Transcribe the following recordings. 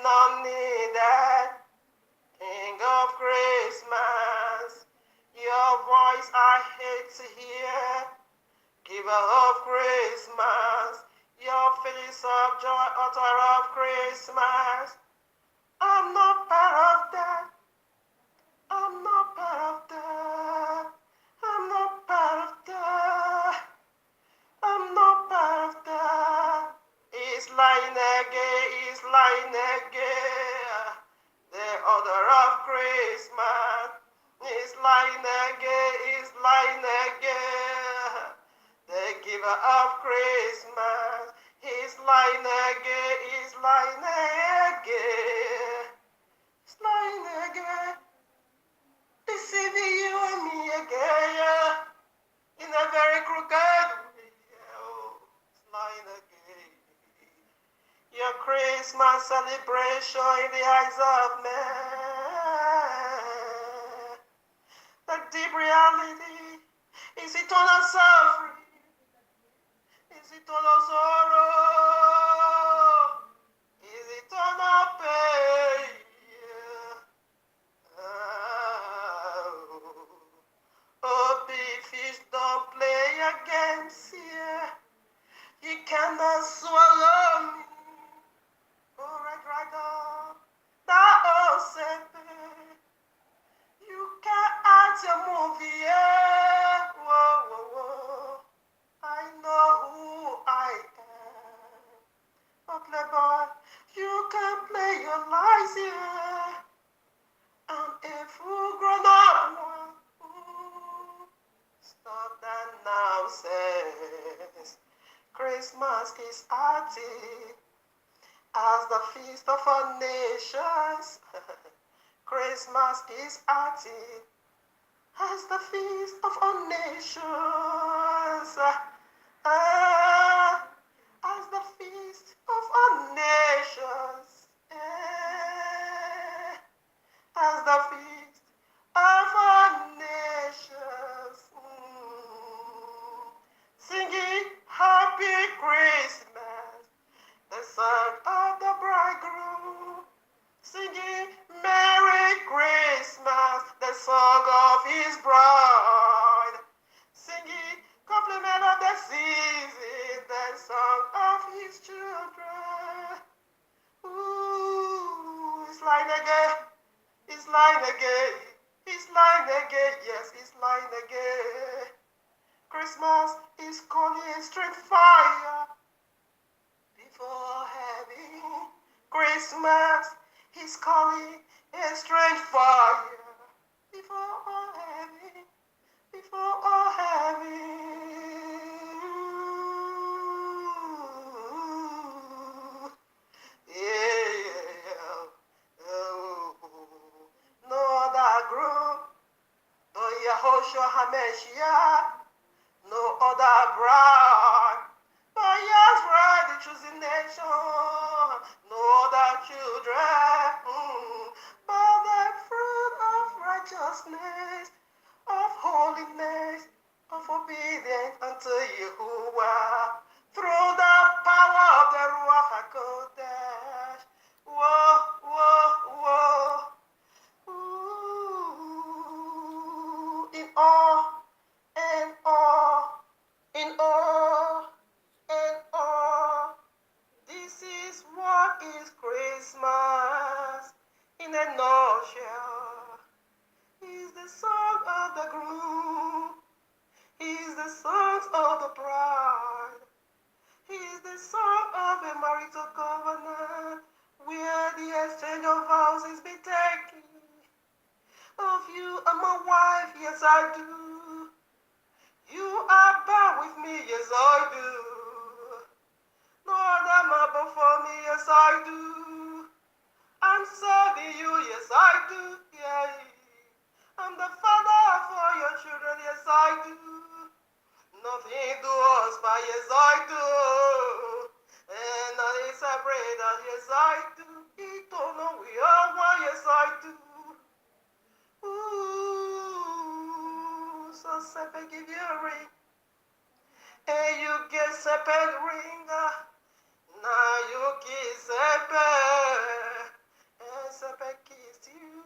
none needed. King of Christmas, your voice I hate to hear. Giver of Christmas, your face of joy, author of Christmas. I'm not part of that. I'm not part of that. I'm not part of that. I'm not part of that. It's lying again, it's lying again. The order of Christmas is lying again, is lying again. The giver of Christmas is lying again, is lying again. It's lying again. Deceiving you and me again. In a very crooked way. Oh, it's lying again. Your Christmas celebration in the eyes of men. The deep reality is eternal suffering, is eternal sorrow, is eternal pain. Oh, big fish don't play your games here. You cannot swallow me. Oh, Red Rider, that old Sepe. You can't act your movie, yeah. Whoa, whoa, whoa. I know who I am. Ugly boy, you can play your lies, yeah. I'm a full grown-up one. Ooh, stop that nonsense. Christmas is arty as the feast of our nations. Christmas is arty as the feast of our nations. As the feast of our nations. As the feast of our nations. Singing Happy Christmas, the son of the bridegroom. Singing Merry Christmas, the song of his bride. Singing compliment of the season, the song of his children. Ooh, it's lying again, it's lying again, it's lying again, yes, it's lying again. Christmas is calling straight fire before heaven. Christmas is calling a strange fire before all heaven, before all heaven. Yeah. Oh. No other group, no Yahushua HaMashiach, no other bride, but Yah's bride, the chosen nation, no other children, but the fruit of righteousness, of holiness, of obedience unto Yahuwah, through the power of the Ruach HaKodesh. Whoa, whoa, whoa. Ooh, in awe, and awe, in awe, and awe. This is what is Christmas in a nutshell. He's the song of the groom. He's the song of the bride. He's the song of a marital covenant where the exchange of vows is be taken. Of you are my wife, yes I do. You are bound with me, yes I do. No other man before me, yes I do. I'm serving you, yes I do, yeah. I'm the father for your children, yes I do. Nothing to us, but yes I do. And nothing separate us, yes I do. Eternal, we are one, yes I do. Ooh, so Sepe give you a ring, and you get Sepe ring. Now you kiss Sepe. kiss you.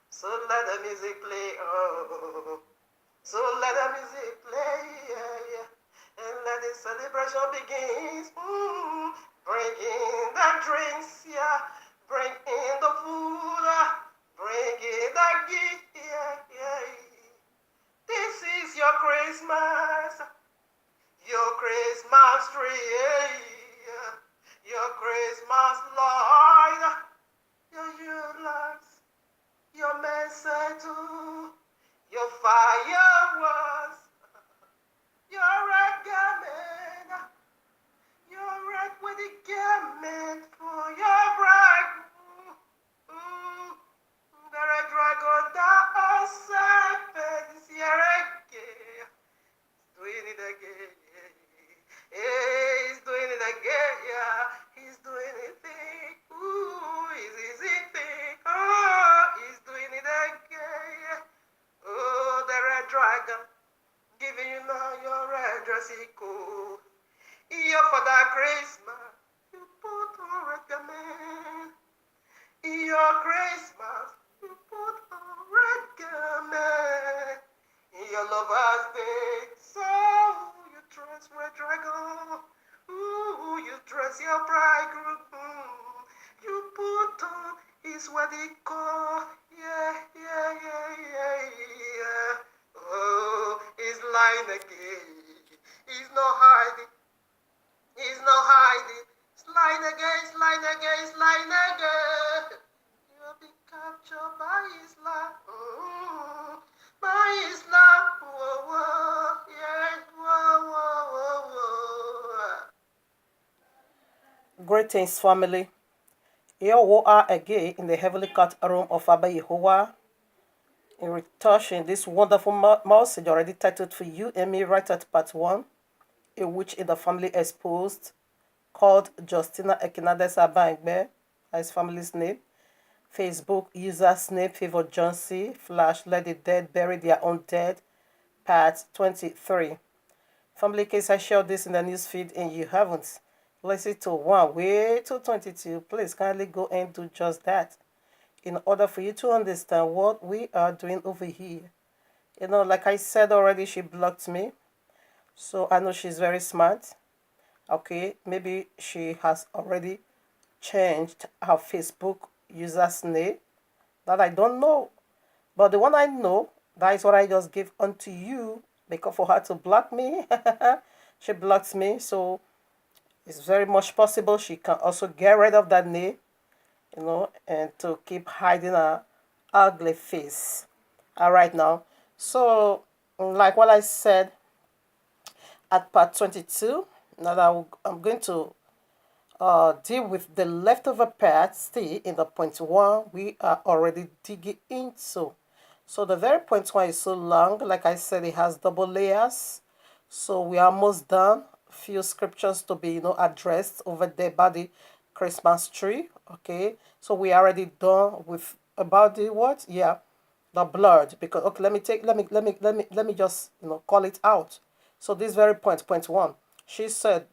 So let the music play, oh. So let the music play, yeah, yeah. And let the celebration begin. Bring in the drinks, yeah. Bring in the food, bring in the gift, yeah, yeah. This is your Christmas tree, yeah. Your Christmas light, your lights, your mistletoe, your fireworks, your red garment, your red wedding garment for your bridegroom. The red dragon that serpents, yeah, again, doing it again. Yeah, he's doing it again, yeah. He's doing it thing. Ooh, he's easy thing. Oh, he's doing it again, yeah. Oh, the red dragon, giving you now your red dressy coat. Here for that Christmas, you put on red garment. Your Christmas, you put on red garment. Your lover's day, so you dress red dragon. Ooh, you dress your bridegroom. You put on his wedding coat. Yeah, yeah, yeah, yeah, yeah. Oh, he's lying again. He's not hiding. He's not hiding. Slide again, slide again, slide again. You'll be captured by his love. By his love. Whoa, whoa, yeah, whoa, whoa, whoa, whoa. Greetings, family. Here we are again in the heavenly courtroom of Abba Yehovah. In retouching this wonderful message already titled for you and me right at part 1, in which in the family exposed called Justina Ekinades Abangbe, his family's name. Facebook user's name Favor Johnson / Let the Dead Bury Their Own Dead, part 23. Family case, I shared this in the newsfeed and you haven't listened to one way to 22. Please kindly go and do just that in order for you to understand what we are doing over here. You know, like I said already, she blocked me. So I know she's very smart. Okay, maybe she has already changed her Facebook user's name that I don't know. But the one I know, that is what I just give unto you because for her to block me, she blocks me. So it's very much possible she can also get rid of that name, you know, and to keep hiding her ugly face. All right now. So like what I said at part 22, now that I'm going to deal with the leftover part still in the point 1 we are already digging into. So the very point 1 is so long, like I said, it has double layers. So we are almost done. Few scriptures to be addressed over there by the Christmas tree. Okay, so we are already done with about the what? Yeah, the blood. Because okay, let me just call it out. So this very point 1, she said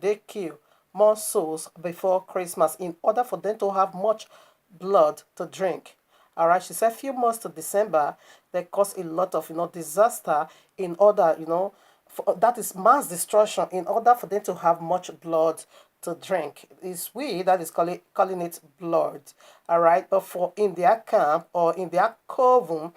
they kill more souls before Christmas in order for them to have much blood to drink. All right, she said few months to December they cause a lot of disaster in order that is mass destruction in order for them to have much blood to drink. It's we that is calling it blood. All right, but for in their camp or in their coven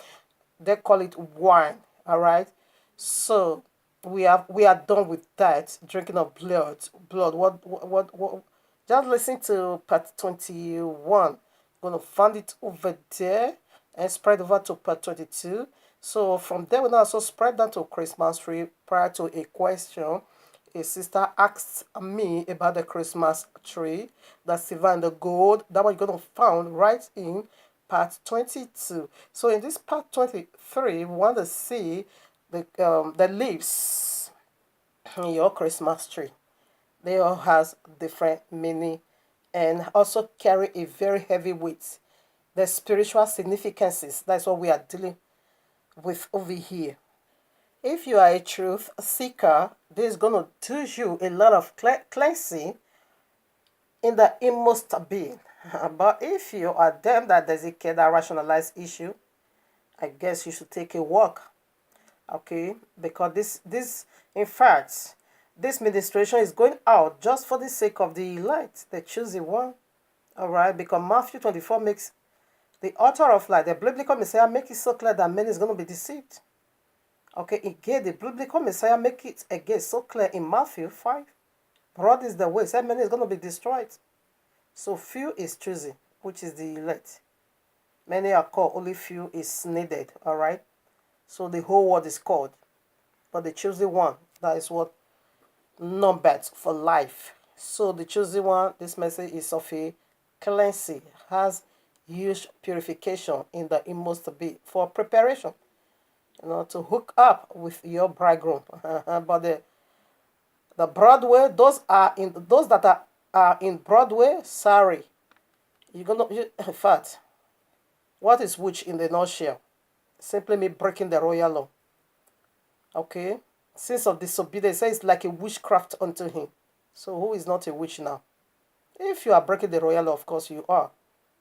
they call it wine. All right, so we are done with that drinking of blood. What just listen to part 21. Gonna find it over there and spread over to part 22. So from there we now also spread down to Christmas tree. Prior to a question, a sister asked me about the Christmas tree, the silver and the gold. That one you're gonna find right in part 22. So in this part 23, we want to see the leaves in your Christmas tree. They all has different meaning and also carry a very heavy weight. The spiritual significances. That's what we are dealing with over here. If you are a truth seeker, this is going to teach you a lot of cleansing in the inmost being. But if you are them that dedicate that rationalized issue, I guess you should take a walk, okay? Because this in fact, this ministration is going out just for the sake of the elect, the chosen one, all right? Because Matthew 24 makes the author of life, the biblical Messiah, make it so clear that man is going to be deceived. Okay, again, the biblical Messiah make it again so clear in Matthew 5. Broad is the way, said many is going to be destroyed. So few is chosen, which is the elect. Many are called, only few is needed, all right? So the whole world is called. But the chosen one, that is what numbered for life. So the chosen one, this message is of a cleansing, has huge purification in the inmost being for preparation, to hook up with your bridegroom. But the Broadway, those that are in Broadway, sorry. In fact, what is witch in the nutshell? Simply me breaking the royal law. Okay? Sins of disobedience says like a witchcraft unto him. So who is not a witch now? If you are breaking the royal law, of course you are.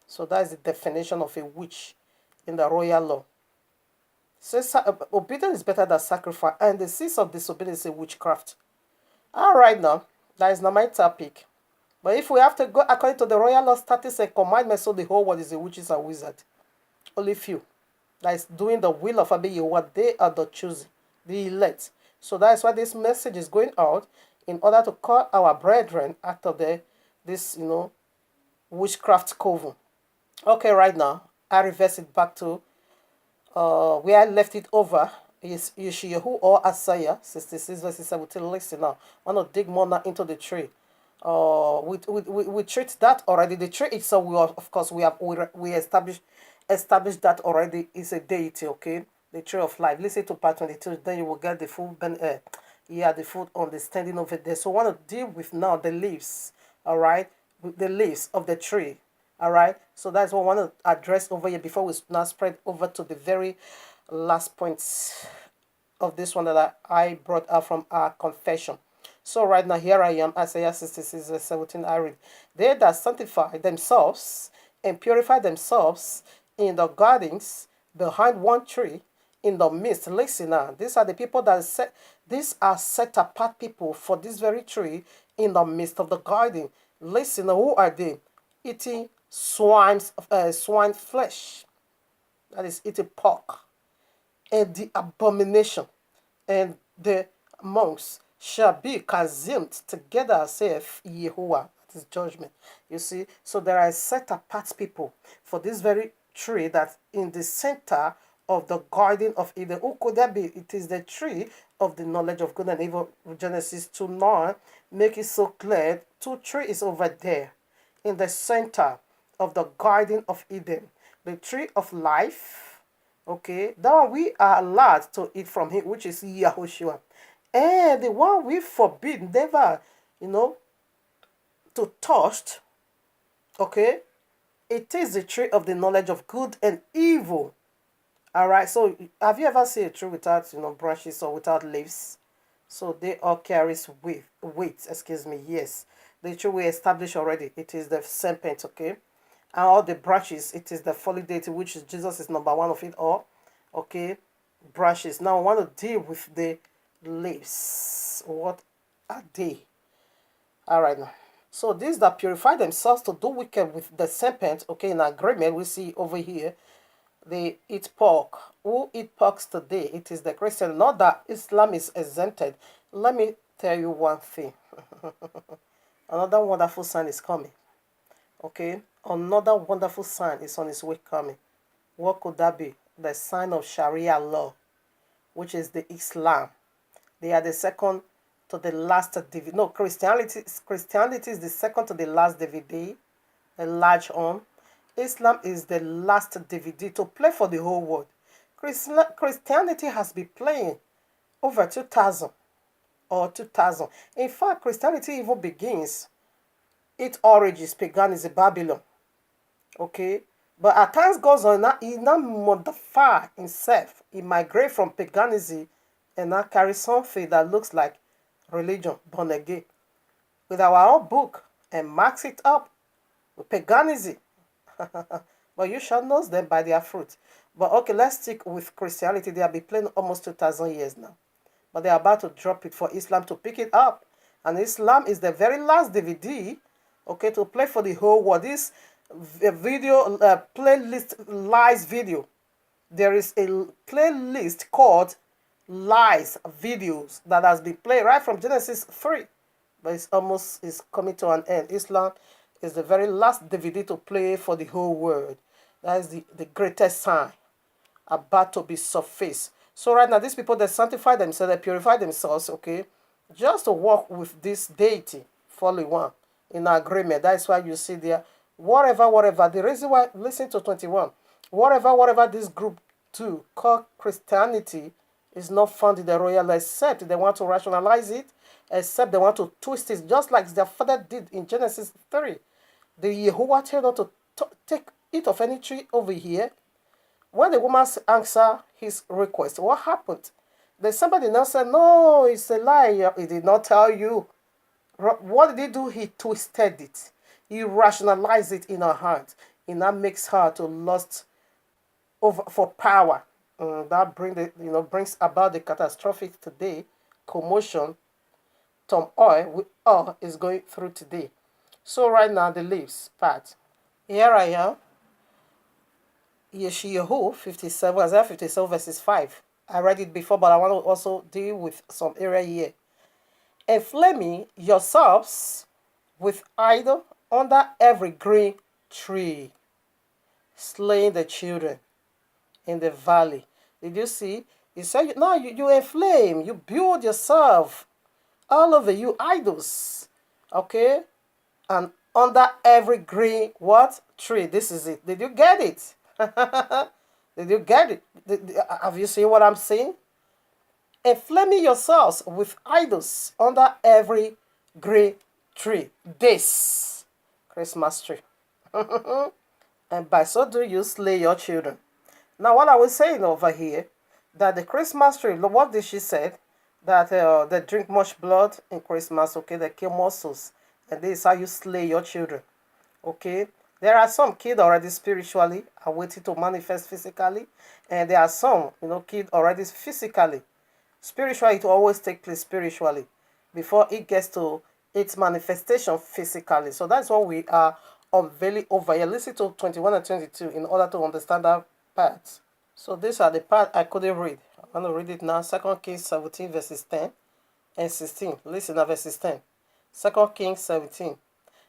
So that is the definition of a witch in the royal law. Says obedience is better than sacrifice, and the sins of disobedience is a witchcraft. All right now, that is not my topic. But if we have to go according to the royal law, statutes, and commandments, so the whole world is a witches and wizard. Only few. That is doing the will of Abba Yehovah. They are the chosen, the elect. So that is why this message is going out in order to call our brethren out of this witchcraft coven. Okay, right now, I reverse it back to where I left it over is Yeshayahu or Isaiah 66 verses 17. Listen now. I want to dig more now into the tree. We treat that already. The tree itself, of course, we established that already is a deity. Okay, the tree of life. Listen to part 22. Then you will get the full the full understanding of it there. So I want to deal with now the leaves. All right, with the leaves of the tree. All right, so that's what I want to address over here before we now spread over to the very last points of this one that I brought out from our confession. So right now, here I am, Isaiah 66 verse 17, I read, they that sanctify themselves and purify themselves in the gardens behind one tree in the midst. Listen now, these are the people these are set apart people for this very tree in the midst of the garden. Listen, who are they? Eating swine flesh, that is eating pork, and the abomination, and the monks shall be consumed together, saith Yehovah. That is judgment. You see, so there are set apart people for this very tree that in the center of the garden of Eden. Who could that be? It is the tree of the knowledge of good and evil. Genesis 2:9 make it so clear. Two trees over there in the center of the garden of Eden. The tree of life, okay, that one we are allowed to eat from him, which is Yahushua. And the one we forbid never, to touch, okay, it is the tree of the knowledge of good and evil. All right, so have you ever seen a tree without, branches or without leaves? So they all carries weight, excuse me, yes. The tree we established already, it is the serpent, okay? And all the branches, it is the folly deity, which is Jesus is number one of it all, okay? Branches. Now I want to deal with the leaves. What are they? All right now. So these that purify themselves to do wicked with the serpent, okay, in agreement, we see over here, they eat pork. Who eat pork today? It is the Christian. Not that Islam is exempted. Let me tell you one thing. Another wonderful sign is coming. Okay? Another wonderful sign is on its way coming. What could that be? The sign of Sharia law, which is the Islam. They are the second to the last DVD. No, Christianity is the second to the last DVD, a large one. Islam is the last DVD to play for the whole world. Christianity has been playing over 2000 or 2000. In fact, Christianity even begins, its origins, paganism, Babylon. Okay? But at times goes on, he now modify himself. He migrate from paganism and now carry something that looks like religion, born again. With our own book, and marks it up with paganism. But you shall know them by their fruit. But okay, let's stick with Christianity. They have been playing almost 2,000 years now. But they're about to drop it for Islam to pick it up. And Islam is the very last DVD, okay, to play for the whole world. This video, playlist lies video. There is a playlist called Lies Videos that has been played right from Genesis 3. But it's coming to an end. Islam is the very last DVD to play for the whole world. That is the greatest sign about to be surfaced. So right now, these people, they sanctify themselves, they purify themselves, okay, just to walk with this deity, fully one, in agreement. That's why you see there, whatever. The reason why, listen to 21, whatever this group do, called Christianity, is not found in the royal, except they want to rationalize it, except they want to twist it, just like their father did in Genesis 3. The Yehovah told them to take it of any tree over here. When the woman answered his request, what happened? Then somebody now said, no, it's a lie. He did not tell you. What did he do? He twisted it. He rationalized it in her heart. And that makes her to lust over for power. That brings about the catastrophic today commotion turmoil we all is going through today. So right now the leaves part. Here I am. Yeshayahu 57, Isaiah 57 verses 5. I read it before, but I want to also deal with some area here. Inflame yourselves with idol under every green tree, slaying the children in the valley. Did you see? He said, no, you inflame, you build yourself, all over you idols, okay? And under every green what? Tree. This is it. Did you get it? Did you get it? Have you seen what I'm saying? Inflaming yourselves with idols under every green tree. This Christmas tree. And by so doing, you slay your children. Now, what I was saying over here, that the Christmas tree, what did she say? That they drink much blood in Christmas, okay? They kill muscles. And this is how you slay your children, okay? There are some kids already spiritually are waiting to manifest physically. And there are some, kids already physically. Spiritually, it will always take place spiritually before it gets to its manifestation physically. So that's what we are unveiling over here. Listen to 21 and 22 in order to understand that part. So these are the part I couldn't read. I'm going to read it now. 2 Kings 17 verses 10 and 16. Listen at verses 10. 2 Kings 17.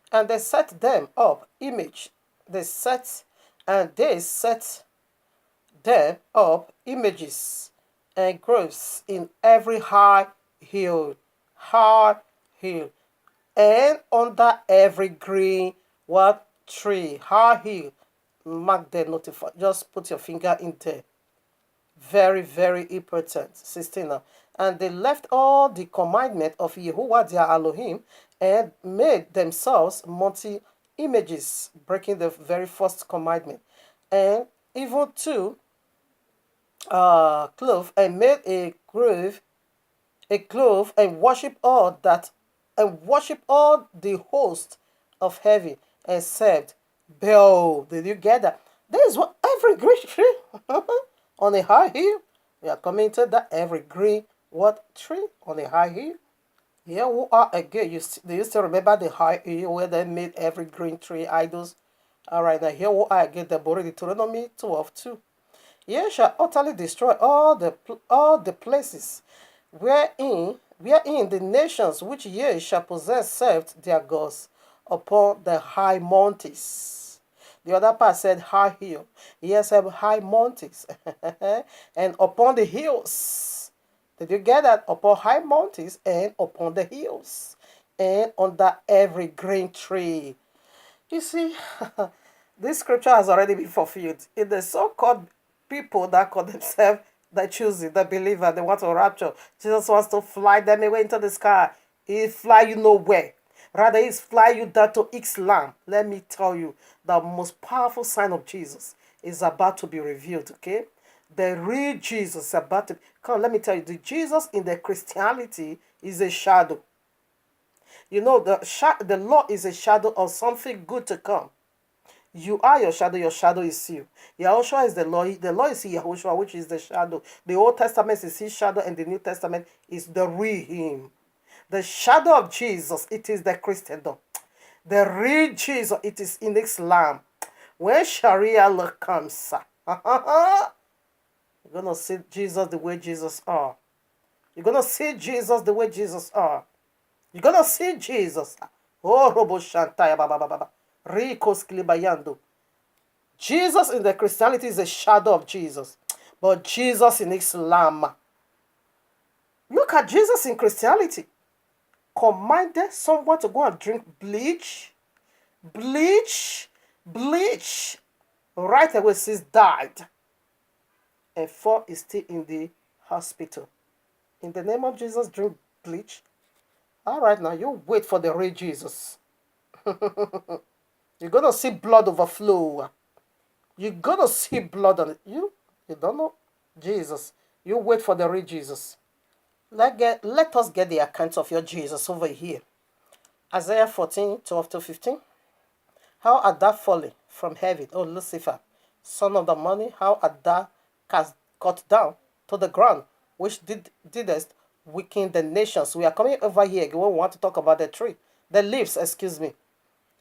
And they set them up image. They set them up images and groves in every high hill, and under every green what tree, high hill. Mark there, notify. Just put your finger in there. Very, very important. 16 now. And they left all the commandment of Yehovah their Elohim and made themselves multi images, breaking the very first commandment. And even two clove and made a grove, and worship all the host of heaven and served Baal. Did you get that? This is what every green tree on a high hill. We are coming to that every green what tree on a high hill. Here we are again. Do you still remember the high hill where they made every green tree idols? All right, now here we are again. The Deuteronomy 12:2. Ye shall utterly destroy all the places wherein the nations which ye shall possess served their gods upon the high mountains. The other part said high hill. Yes, high mountains. And upon the hills. Did you get that? Upon high mountains and upon the hills. And under every green tree. You see, this scripture has already been fulfilled. In the so-called people that call themselves the choosing, the believer, they want to rapture. Jesus wants to fly them away into the sky. He'll fly you nowhere. Rather, he'll fly you down to Islam. Let me tell you, the most powerful sign of Jesus is about to be revealed, okay? The real Jesus is about to... Come, let me tell you, the Jesus in the Christianity is a shadow. You know, the law is a shadow of something good to come. You are your shadow is you. Yahushua is the law is Yahushua, which is the shadow. The Old Testament is his shadow, and the New Testament is the real him. The shadow of Jesus, it is the Christendom. The real Jesus, it is in Islam. When Sharia law comes, you're gonna see Jesus the way Jesus are. You're gonna see Jesus the way Jesus are. You're gonna see Jesus. Oh, Robo Shantaya Baba Baba. Rikos Klibayando. Jesus in the Christianity is a shadow of Jesus. But Jesus in Islam. Look at Jesus in Christianity. Commanded someone to go and drink bleach. Bleach. Bleach. Right away, sis died. And 4 is still in the hospital. In the name of Jesus, drink bleach. All right, now you wait for the real Jesus. You're gonna see blood overflow. You're gonna see blood on it. You don't know Jesus. You wait for the real Jesus. Let us get the account of your Jesus over here. Isaiah 14, 12 to 15. How art thou fallen from heaven, O Lucifer, son of the morning? How art thou cast cut down to the ground, which didst weaken the nations? We are coming over here when we want to talk about the tree. The leaves, excuse me.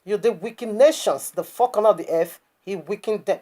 You did weaken nations, the four corners of the earth, he weakened them.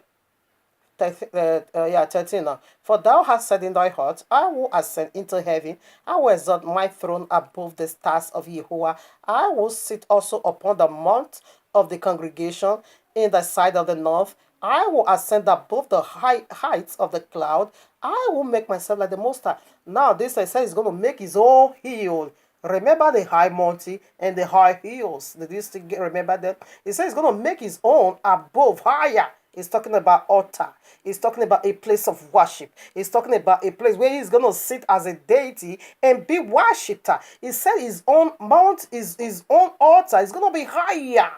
13 now. For thou hast said in thy heart, I will ascend into heaven, I will exalt my throne above the stars of Jehovah. I will sit also upon the mount of the congregation in the side of the north. I will ascend above the heights of the cloud. I will make myself like the Most High. Now this I say is going to make his own hill. Remember the high mountain and the high hills. Did you still remember that? He says he's going to make his own above, higher. He's talking about altar. He's talking about a place of worship. He's talking about a place where he's going to sit as a deity and be worshipped. He said his own mount, his own altar is going to be higher.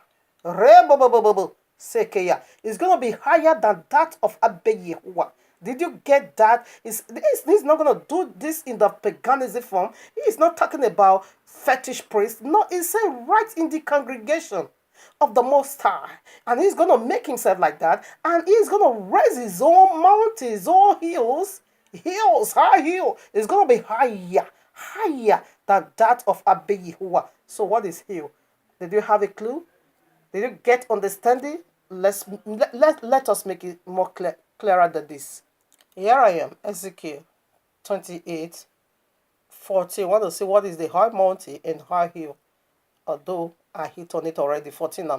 It's going to be higher than that of Abba Yehovah. Did you get that? He's not going to do this in the paganism form. He's not talking about fetish priests. No, he's saying right in the congregation of the Most High. And he's going to make himself like that. And he's going to raise his own mountains, his own hills, high hill. It's going to be higher than that of Abba Yehovah. So what is hill? Did you have a clue? Did you get understanding? Let us make it more clearer than this. Here I am, Ezekiel 28, 40. I want to see what is the high mountain and high hill. Although I hit on it already, 14.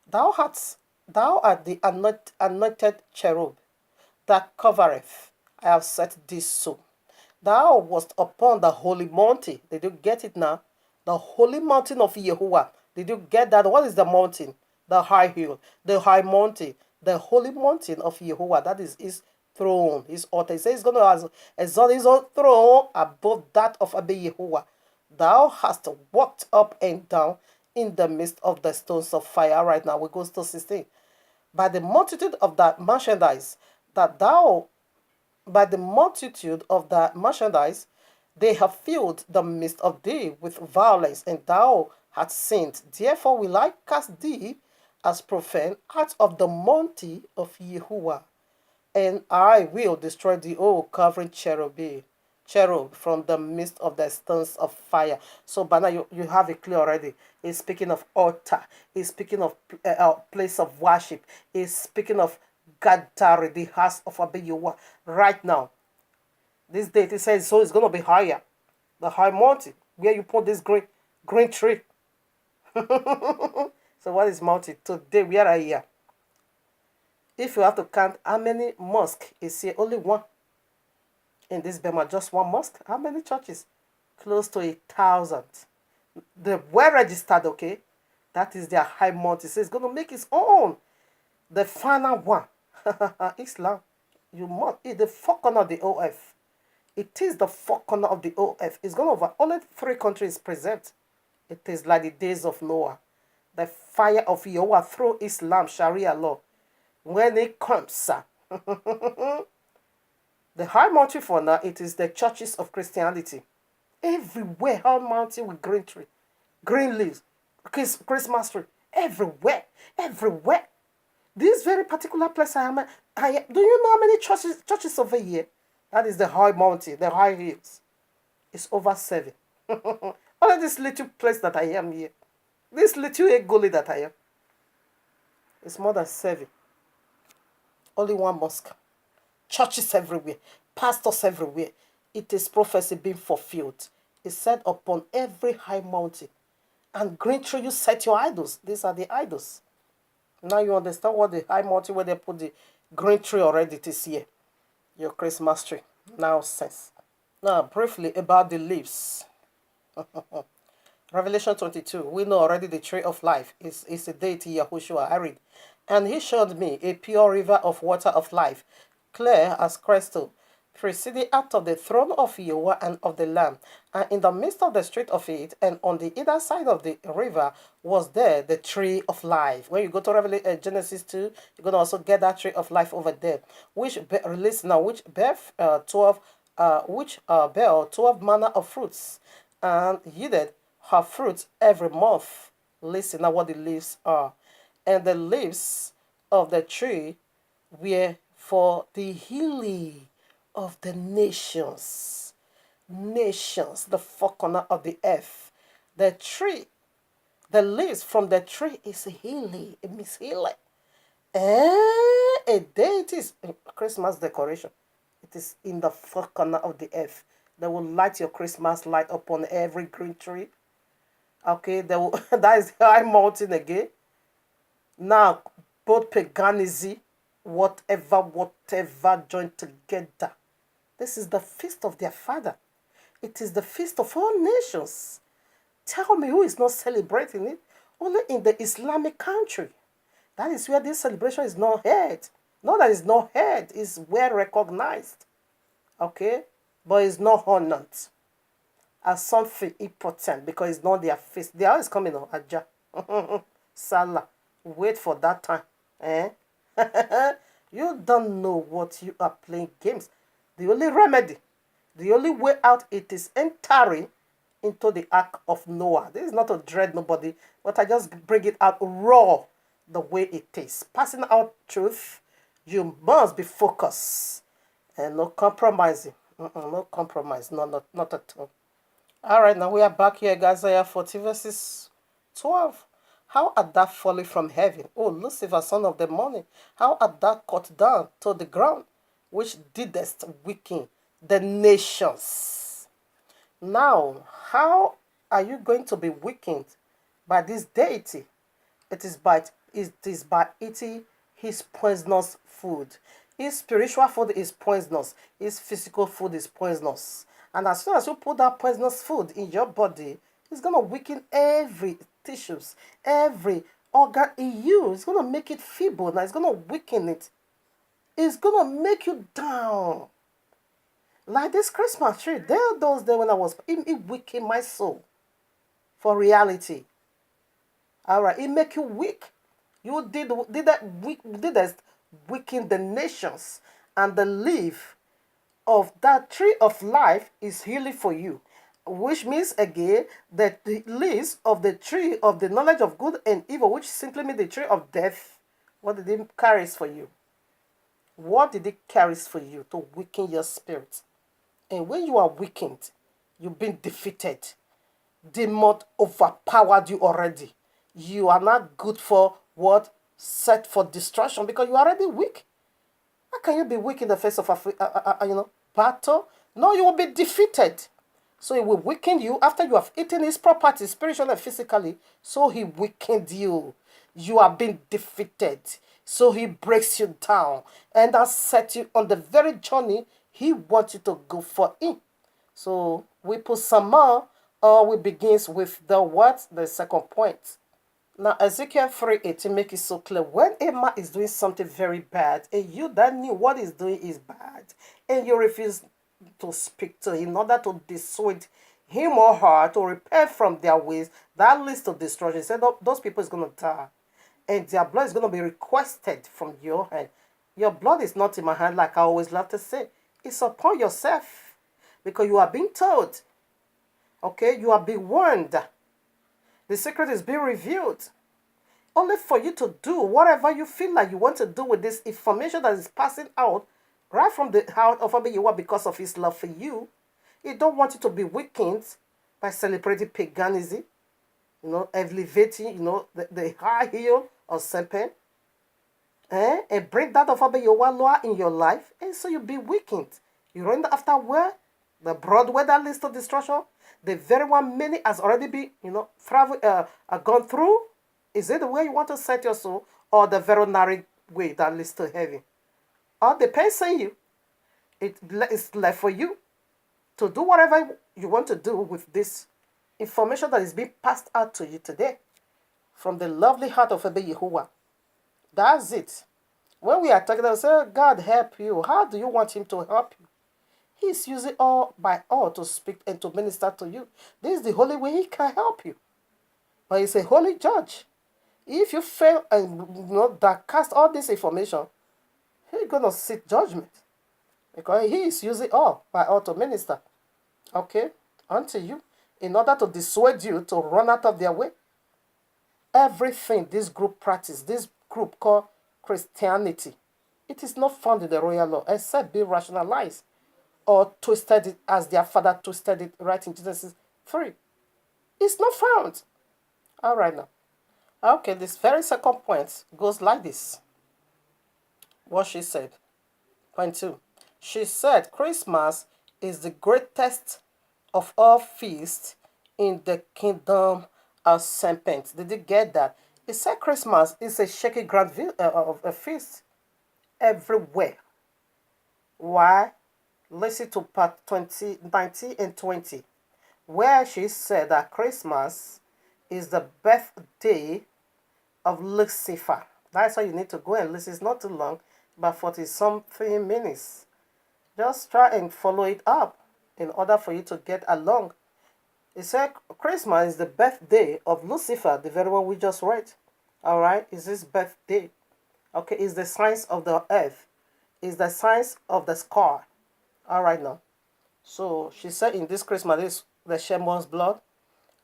Thou art the anointed cherub that covereth. I have set thee so. Thou wast upon the holy mountain. Did you get it now? The holy mountain of Yehovah. Did you get that? What is the mountain? The high hill, the high mountain, the holy mountain of Yehovah. That is his throne, his altar. He says he's going to exalt his own throne above that of Abba Yehovah. Thou hast walked up and down in the midst of the stones of fire. Right now, we go to 16. By the multitude of that merchandise by the multitude of that merchandise, they have filled the midst of thee with violence, and thou hast sinned. Therefore will I cast thee as profane out of the mountain of Yehovah, and I will destroy thee, O covering cherub from the midst of the stones of fire. So by now you have it clear already. He's speaking of altar. He's speaking of place of worship. He's speaking of Gadari, the house of Abba Yehovah. Right now, this date, it says, so it's going to be higher. The high mountain, where you put this green tree. So what is mountain? Today we are here. If you have to count how many mosques is here, only one. In this Burma, just one mosque. How many churches? Close to 1,000. The well registered, okay? That is their high mountain. So it's going to make its own. The final one. Islam. You must. It's the four corner of the OF. It is the four corner of the OF. It's going over only 3 countries present. It is like the days of Noah. The fire of Yahweh through Islam, Sharia law. When it comes, the high mountain for now, it is the churches of Christianity. Everywhere, high mountain with green tree. green leaves, Christmas tree, everywhere, everywhere. This very particular place do you know how many churches over here? That is the high mountain, the high hills. It's over 7. Only this little place that I am here, this little gully that I am, it's more than 7. Only one mosque. Churches everywhere, pastors everywhere. It is prophecy being fulfilled. It's said upon every high mountain. And green tree, you set your idols. These are the idols. Now you understand what the high mountain where they put the green tree already this year. Your Christmas tree. Now sense. Now briefly about the leaves. Revelation 22. We know already the tree of life is a deity Yahushua. I read. And he showed me a pure river of water of life, clear as crystal, proceeding out of the throne of Yahweh and of the Lamb. And in the midst of the street of it, and on the either side of the river, was there the tree of life. When you go to Genesis 2, you're going to also get that tree of life over there, which bear 12 manner of fruits, and yielded her fruits every month. Listen now what the leaves are. And the leaves of the tree were for the healing of the nations. Nations, the four corners of the earth. The tree, the leaves from the tree is healing. It means healing. And a deity is Christmas decoration. It is in the four corners of the earth. They will light your Christmas light upon every green tree. Okay, that is high mountain again. Now, both paganism, whatever joined together. This is the feast of their father. It is the feast of all nations. Tell me who is not celebrating it? Only in the Islamic country. That is where this celebration is not heard. Not that it's not heard, it's well recognized. Okay? But it's not honored as something important because it's not their feast. They are always coming on Ajah. Salah. Wait for that time. Eh? You don't know what you are playing games. The only remedy, the only way out, it is entering into the ark of Noah. This is not to dread nobody, but I just bring it out raw the way it is. Passing out truth, you must be focused and no compromising. No compromise. No, not at all. All right, now we are back here, Isaiah 40 verses 12. How art thou fallen from heaven, O Lucifer, son of the morning? How art thou cut down to the ground, which didst weaken the nations? Now, how are you going to be weakened by this deity? It is by eating his poisonous food. His spiritual food is poisonous. His physical food is poisonous. And as soon as you put that poisonous food in your body, it's going to weaken every tissues, every organ in you. It's going to make it feeble. Now it's going to weaken it. It's going to make you down. Like this Christmas tree. There are those days when it weakened my soul for reality. All right, it make you weak. You did that weaken the nations, and the leaf of that tree of life is healing for you, which means again that the leaves of the tree of the knowledge of good and evil, which simply means the tree of death, what did it carry for you? What did it carry for you to weaken your spirit? And when you are weakened, you've been defeated. Demon overpowered you already. You are not good for what? Set for destruction because you are already weak. How can you be weak in the face of battle? No, you will be defeated. So he will weaken you after you have eaten his property, spiritually and physically. So he weakened you. You are being defeated. So he breaks you down. And that sets you on the very journey he wants you to go for him. So we put some more, we begins with the what? The second point. Now, Ezekiel 3:18 make it so clear. When a man is doing something very bad, and you that knew what he's doing is bad, and you refuse to speak to him in order to dissuade him or her to repent from their ways, that leads to destruction. He said those people is going to die, and their blood is going to be requested from your hand. Your blood is not in my hand, like I always love to say. It's upon yourself, because you are being told. Okay, you are being warned. The secret is being revealed. Only for you to do whatever you feel like you want to do with this information that is passing out right from the heart of Abiyuwa because of his love for you. He don't want you to be weakened by celebrating paganism, elevating, the high heel of serpent, and bring that of Abiyuwa lower in your life, and so you be weakened. You run after where? The broad way that leads to destruction. The very one many has already been, gone through. Is it the way you want to set your soul, or the very narrow way that leads to heaven? All depends on you. It's left for you to do whatever you want to do with this information that is being passed out to you today from the lovely heart of Abba Yehovah. That's it. When we are talking about, say, God help you, how do you want him to help you? He's using all by all to speak and to minister to you. This is the only way he can help you. But he's a holy judge. If you fail and that cast all this information, he's gonna sit judgment. Because he is using all by all to minister. Okay? Unto you. In order to dissuade you to run out of their way. Everything this group practice, this group called Christianity, it is not found in the royal law except be rationalized or twisted it as their father twisted it right in Genesis 3. It's not found. All right now. Okay, this very second point goes like this. What she said. Point 2. She said Christmas is the greatest of all feasts in the kingdom of serpents. Did you get that? It said Christmas is a shaky grand of a feast everywhere. Why? Listen to part 19 and 20, where she said that Christmas is the birthday of Lucifer. That's why you need to go and listen. It's not too long, about 40-something minutes. Just try and follow it up in order for you to get along. It said Christmas is the birthday of Lucifer, the very one we just read. All right, is his birthday. Okay, is the signs of the earth. Is the signs of the sky. All right now. So she said in this Christmas is the Shemon's blood.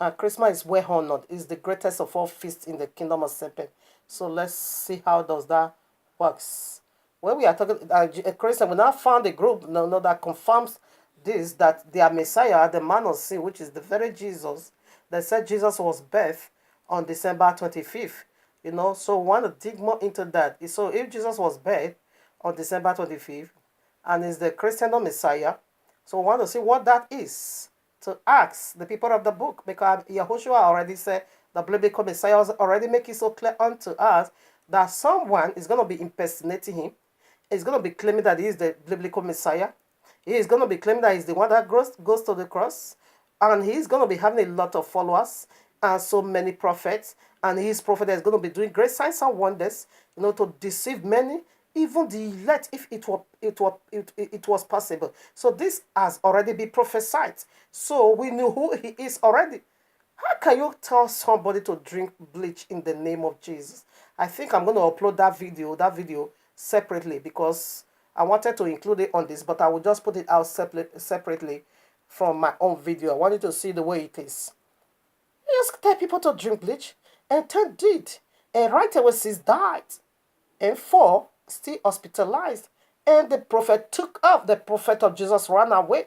And Christmas is well honored. It's the greatest of all feasts in the kingdom of serpent. So let's see how does that works. When we are talking Christian, we now found a group that confirms this, that their Messiah, the man of sin, which is the very Jesus, they said Jesus was birthed on December 25th. So we want to dig more into that. So if Jesus was birthed on December 25th and is the Christian Messiah, so we want to see what that is. To ask the people of the book, because Yahushua already said the biblical Messiah already make it so clear unto us that someone is going to be impersonating him. He's going to be claiming that he is the biblical Messiah. He is going to be claiming that he's the one that goes to the cross. And he's going to be having a lot of followers and so many prophets. And his prophet is going to be doing great signs and wonders, to deceive many, even the elect, if it was possible. So this has already been prophesied. So we knew who he is already. How can you tell somebody to drink bleach in the name of Jesus? I think I'm going to upload that video separately, because I wanted to include it on this, but I will just put it out separately from my own video. I want you to see the way it is. You just tell people to drink bleach, and 10 did. And right away 6 died. And 4 still hospitalized. And the prophet took off. The prophet of Jesus ran away.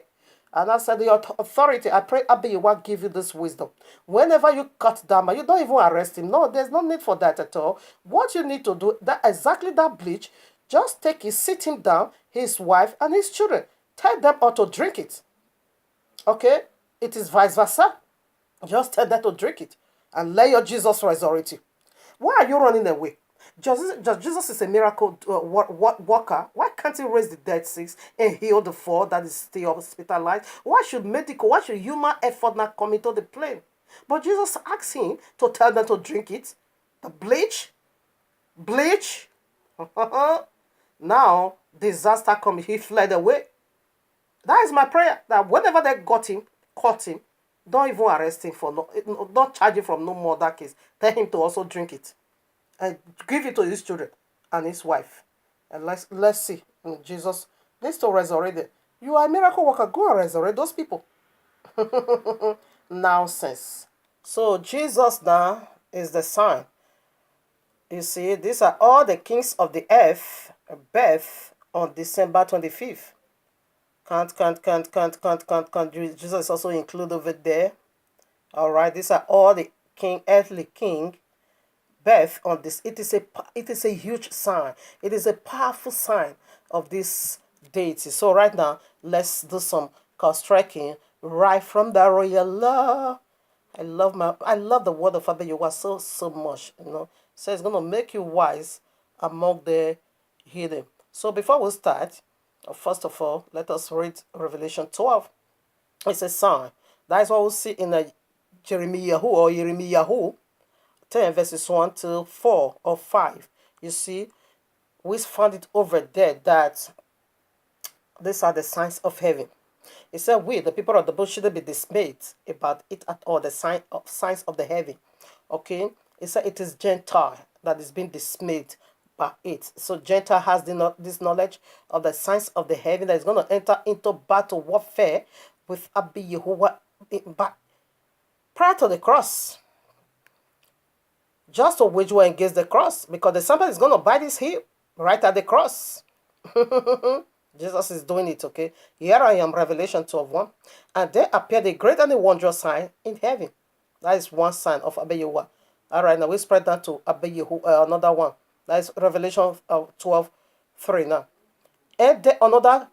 And I said, the authority, I pray Abba Yehovah give you this wisdom. Whenever you cut down, you don't even arrest him. No, there's no need for that at all. What you need to do, exactly that bleach, just take it, sit him down, his wife and his children. Tell them all to drink it. Okay? It is vice versa. Just tell them to drink it. And let your Jesus resurrect you. Why are you running away? Jesus is a miracle worker. Why can't he raise the dead sick and heal the poor that is still hospitalized? Why should human effort not come into the plane? But Jesus asked him to tell them to drink it. The bleach. Now disaster comes. He fled away. That is my prayer. That whenever they caught him, don't even arrest him don't charge him from no more that case. Tell him to also drink it. And give it to his children and his wife. And let's see. Jesus needs to resurrect them. You are a miracle worker. Go and resurrect those people. Nonsense. So Jesus now is the sign. You see, these are all the kings of the earth birth on December 25th. Can't. Jesus is also included over there. All right, these are all the earthly king birth on this. It is a huge sign. It is a powerful sign of this deity. So right now, let's do some cross trekking right from the royal law. I love the word of Father Yoga so much. So it's gonna make you wise among the hidden. So before we start, first of all, let us read Revelation 12. It's a sign. That is what we see in the Jeremiah 10 verses 1 to 4 or 5. You see, we found it over there that these are the signs of heaven. It said, we, the people of the book, shouldn't be dismayed about it at all, the signs of the heaven. Okay? It said it is Gentile that is being dismayed by it. So Gentile has this knowledge of the signs of the heaven that is going to enter into battle warfare with Abba Yehovah prior to the cross. Just to wage war against the cross, because the serpent is going to bite his heel right at the cross. Jesus is doing it, okay? Here I am, Revelation 12:1. And there appeared a great and a wondrous sign in heaven. That is one sign of Abba Yehovah. All right, now we spread that to Abba Yehovah, another one. That is Revelation 12:3 now. And then another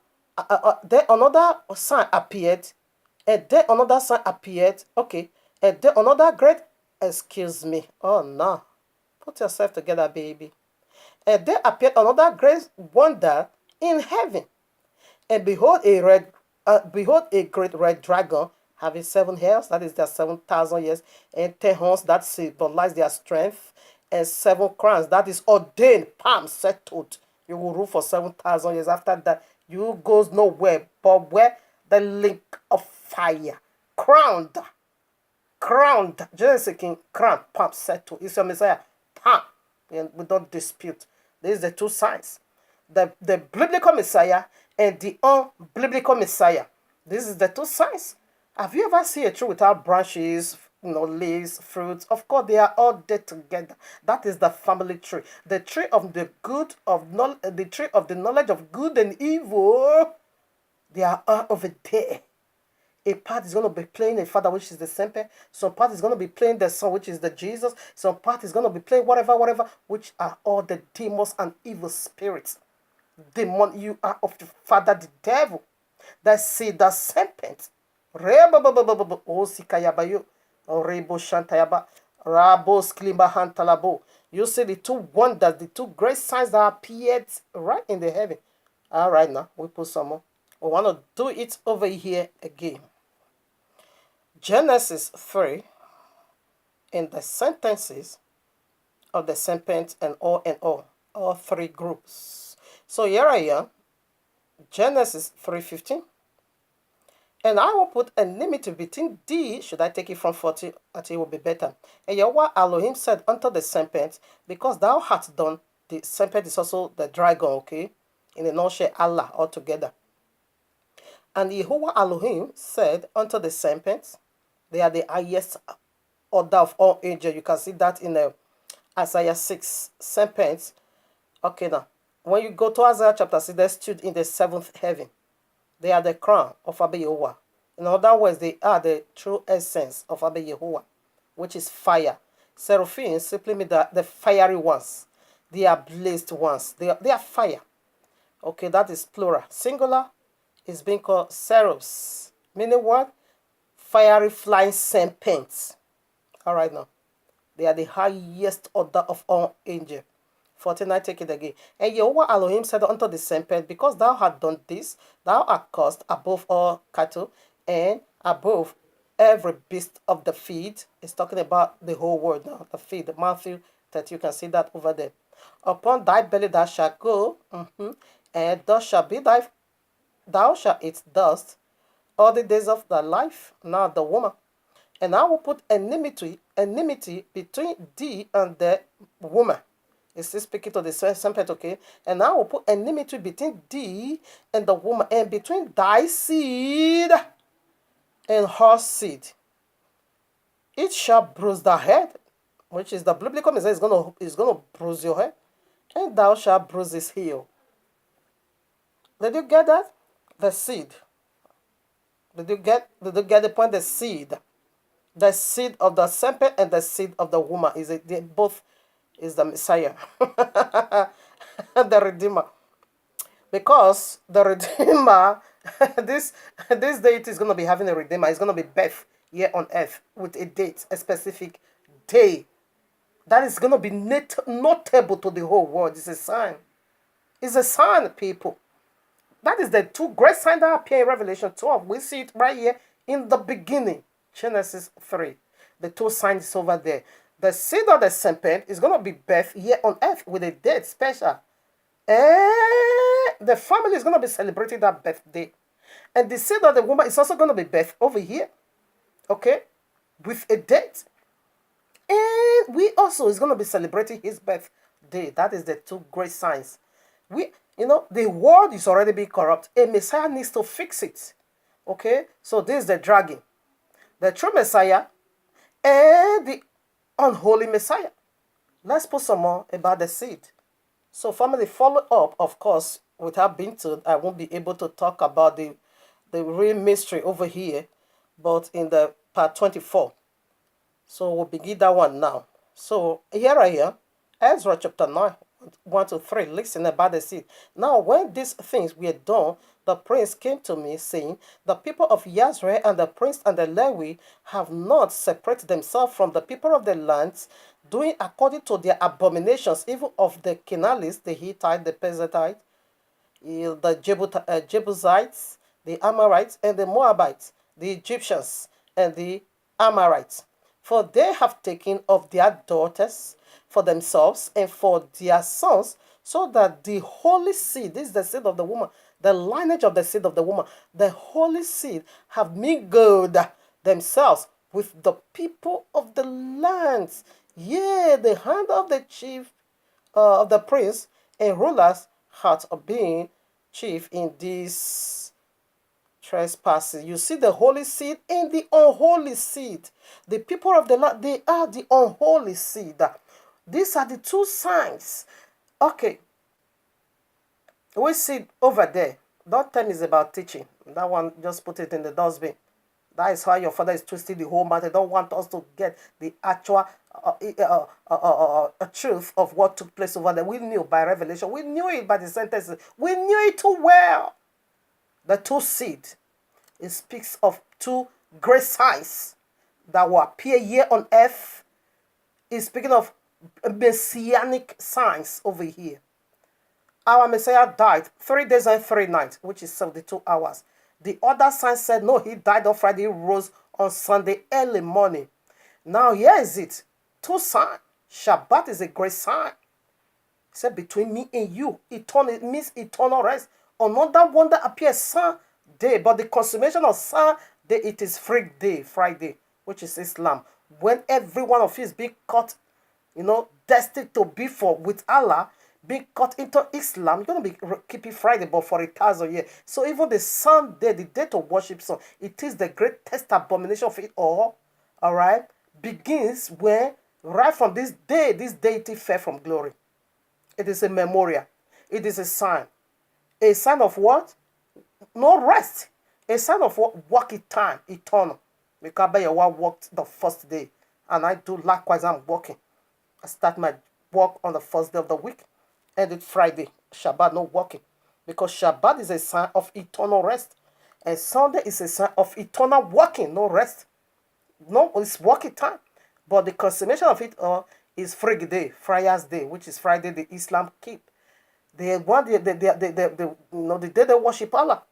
sign appeared. And then another sign appeared. Okay. And then another great, excuse me. Oh, no. Put yourself together, baby. And there appeared another great wonder in heaven. And behold, a great red dragon having 7 heads, that is their 7,000 years, and 10 horns, that symbolize their strength, and 7 crowns, that is ordained, palm settled. You will rule for 7,000 years. After that, you goes nowhere but where the link of fire, crowned. Jesus is king, crowned, palm settled. Is your Messiah, palm. And we don't dispute. These are the two signs. The biblical Messiah and the unbiblical Messiah. This is the two signs. Have you ever seen a tree without branches, leaves, fruits? Of course, they are all there together. That is the family tree. The tree of the the tree of the knowledge of good and evil. They are all over there. A part is going to be playing the Father, which is the Semper. Some part is going to be playing the Son, which is the Jesus. Some part is going to be playing whatever, which are all the demons and evil spirits. Demon, you are of the father, the devil. That see the serpent. You see the two wonders, the two great signs that appeared right in the heaven. All right, now we put some more. We want to do it over here again. Genesis 3, in the sentences of the serpent and all three groups. So here I am, Genesis 3:15. And I will put enmity between thee. Should I take it from 40? I think it will be better. And Yahweh Elohim said unto the serpent, because thou hast done, the serpent is also the dragon, okay? In a nutshell, Allah altogether. And Yahweh Elohim said unto the serpent, they are the highest order of all angels. You can see that in Isaiah 6, serpents. Okay, now, when you go to Isaiah chapter 6, they stood in the seventh heaven. They are the crown of Abba Yehovah. In other words, they are the true essence of Abba Yehovah, which is fire. Seraphim simply mean the fiery ones. They are blazed ones. They are fire. Okay, that is plural. Singular is being called seraphs. Meaning what? Fiery flying serpents. All right, now. They are the highest order of all angels. 49, take it again. And Yahweh Elohim said unto the serpent, because thou hast done this, thou art cursed above all cattle and above every beast of the field. It's talking about the whole world now, the field. Matthew 30, you can see that over there. Upon thy belly thou shalt go, and thou shalt eat dust all the days of thy life. Now the woman. And I will put enmity between thee and the woman. It's still speaking to the serpent, okay? And I will put enmity between thee and the woman, and between thy seed and her seed. It shall bruise the head, which is the biblical Messiah is gonna bruise your head, and thou shalt bruise his heel. Did you get that? The seed. Did you get the point? The seed. The seed of the serpent and the seed of the woman is it they both is the Messiah. The Redeemer. Because the Redeemer, this this deity is gonna be having a Redeemer. It's gonna be birth here on earth with a date, a specific day. That is gonna be notable to the whole world. It's a sign. It's a sign, people. That is the two great signs that appear in Revelation 12. We see it right here in the beginning, Genesis 3. The two signs over there. The seed of the serpent is going to be birthed here on earth with a date special. And the family is going to be celebrating that birthday. And the seed of the woman is also going to be birthed over here, okay, with a date. And we also is going to be celebrating his birthday. That is the two great signs. The world is already being corrupt. A Messiah needs to fix it. Okay? So this is the dragon. The true Messiah and the unholy Messiah. Let's put some more about the seed. So family, follow up, of course, without being told, I won't be able to talk about the real mystery over here, but in the part 24. So we'll begin that one now. So here I am, Ezra chapter 9, 1 to 3. Listen about the seed. Now, when these things were done, the prince came to me, saying, the people of Israel and the prince and the Levi have not separated themselves from the people of the lands, doing according to their abominations, even of the Canaanites, the Hittites, the Perizzites, the Jebusites, the Amorites, and the Moabites, the Egyptians, and the Amorites. For they have taken of their daughters for themselves and for their sons, so that the holy seed, this is the seed of the woman, the lineage of the seed of the woman, the holy seed have mingled themselves with the people of the lands. Yea, the hand of the chief of the prince and rulers had been chief in these trespasses. You see the holy seed and the unholy seed. The people of the land, they are the unholy seed. These are the two signs. Okay. We see over there. Don't tell me it's about teaching. That one, just put it in the dustbin. That is how your father is twisting the whole matter. They don't want us to get the actual truth of what took place over there. We knew by revelation. We knew it by the sentences. We knew it too well. The two seed. It speaks of two great signs that will appear here on earth. It's speaking of messianic signs over here. Our Messiah died 3 days and 3 nights, which is 72 hours. The other sign said, no, he died on Friday, he rose on Sunday early morning. Now, here is it. Two signs. Shabbat is a great sign. He said, between me and you, eternal, it means eternal rest. Another one that appears Sunday, but the consummation of Sunday, it is free day, Friday, which is Islam. When every one of you is being caught, destined to be with Allah, being caught into Islam, you're going to be keeping Friday, but for 1,000 years. So even the Sunday, the day to worship, so it is the greatest abomination of it all right, begins when, right from this day, this deity fell from glory. It is a memorial. It is a sign. A sign of what? No rest. A sign of what? Working time, eternal. Because by your work worked the first day. And I do likewise, I'm working. I start my work on the first day of the week. And it's Friday. Shabbat, no working. Because Shabbat is a sign of eternal rest. And Sunday is a sign of eternal working, no rest. No, it's working time. But the consummation of it is free day, Friar's Day, which is Friday the Islam keep. The day they worship Allah.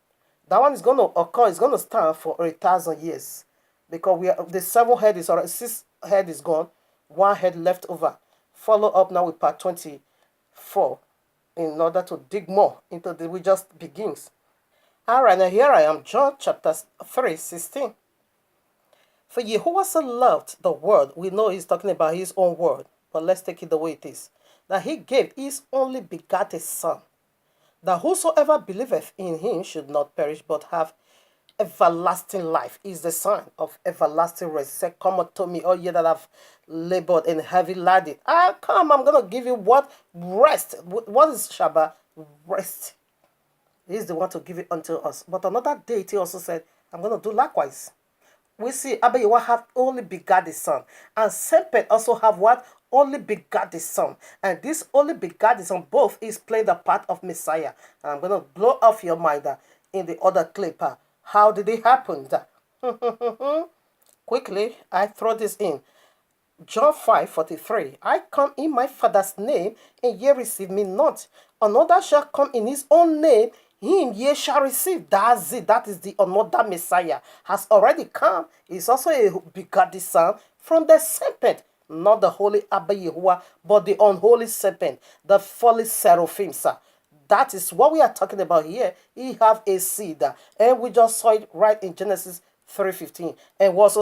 That one is going to occur, it's going to stand for 1,000 years. Because the 7 head is already, 6 head is gone, 1 head left over. Follow up now with part 24 in order to dig more into the, we just begins. Alright, now here I am, John chapter 3:16. For Yahuwah so loved the world, we know he's talking about his own word, but let's take it the way it is. That he gave his only begotten Son, that whosoever believeth in him should not perish but have everlasting life is the sign of everlasting rest. Say, come unto me, all ye that have labored and heavy laden. Come, I'm going to give you what? Rest. What is Shabbat? Rest. He is the one to give it unto us. But another deity also said, I'm going to do likewise. We see Abba Yahweh have only begotten Son. And Serpent also have what? Only begotten Son. And this only begotten Son both is playing the part of Messiah. And I'm going to blow off your mind in the other clip. How did it happen? Quickly, I throw this in. John 5:43. I come in my Father's name, and ye receive me not. Another shall come in his own name, him ye shall receive. That's it. That is the another Messiah. Has already come. He's also a begotten Son from the serpent. Not the holy Abba Yahuwah, but the unholy serpent, the fallen seraphim, sir. That is what we are talking about here. He have a seed. And we just saw it right in Genesis 3:15. And we also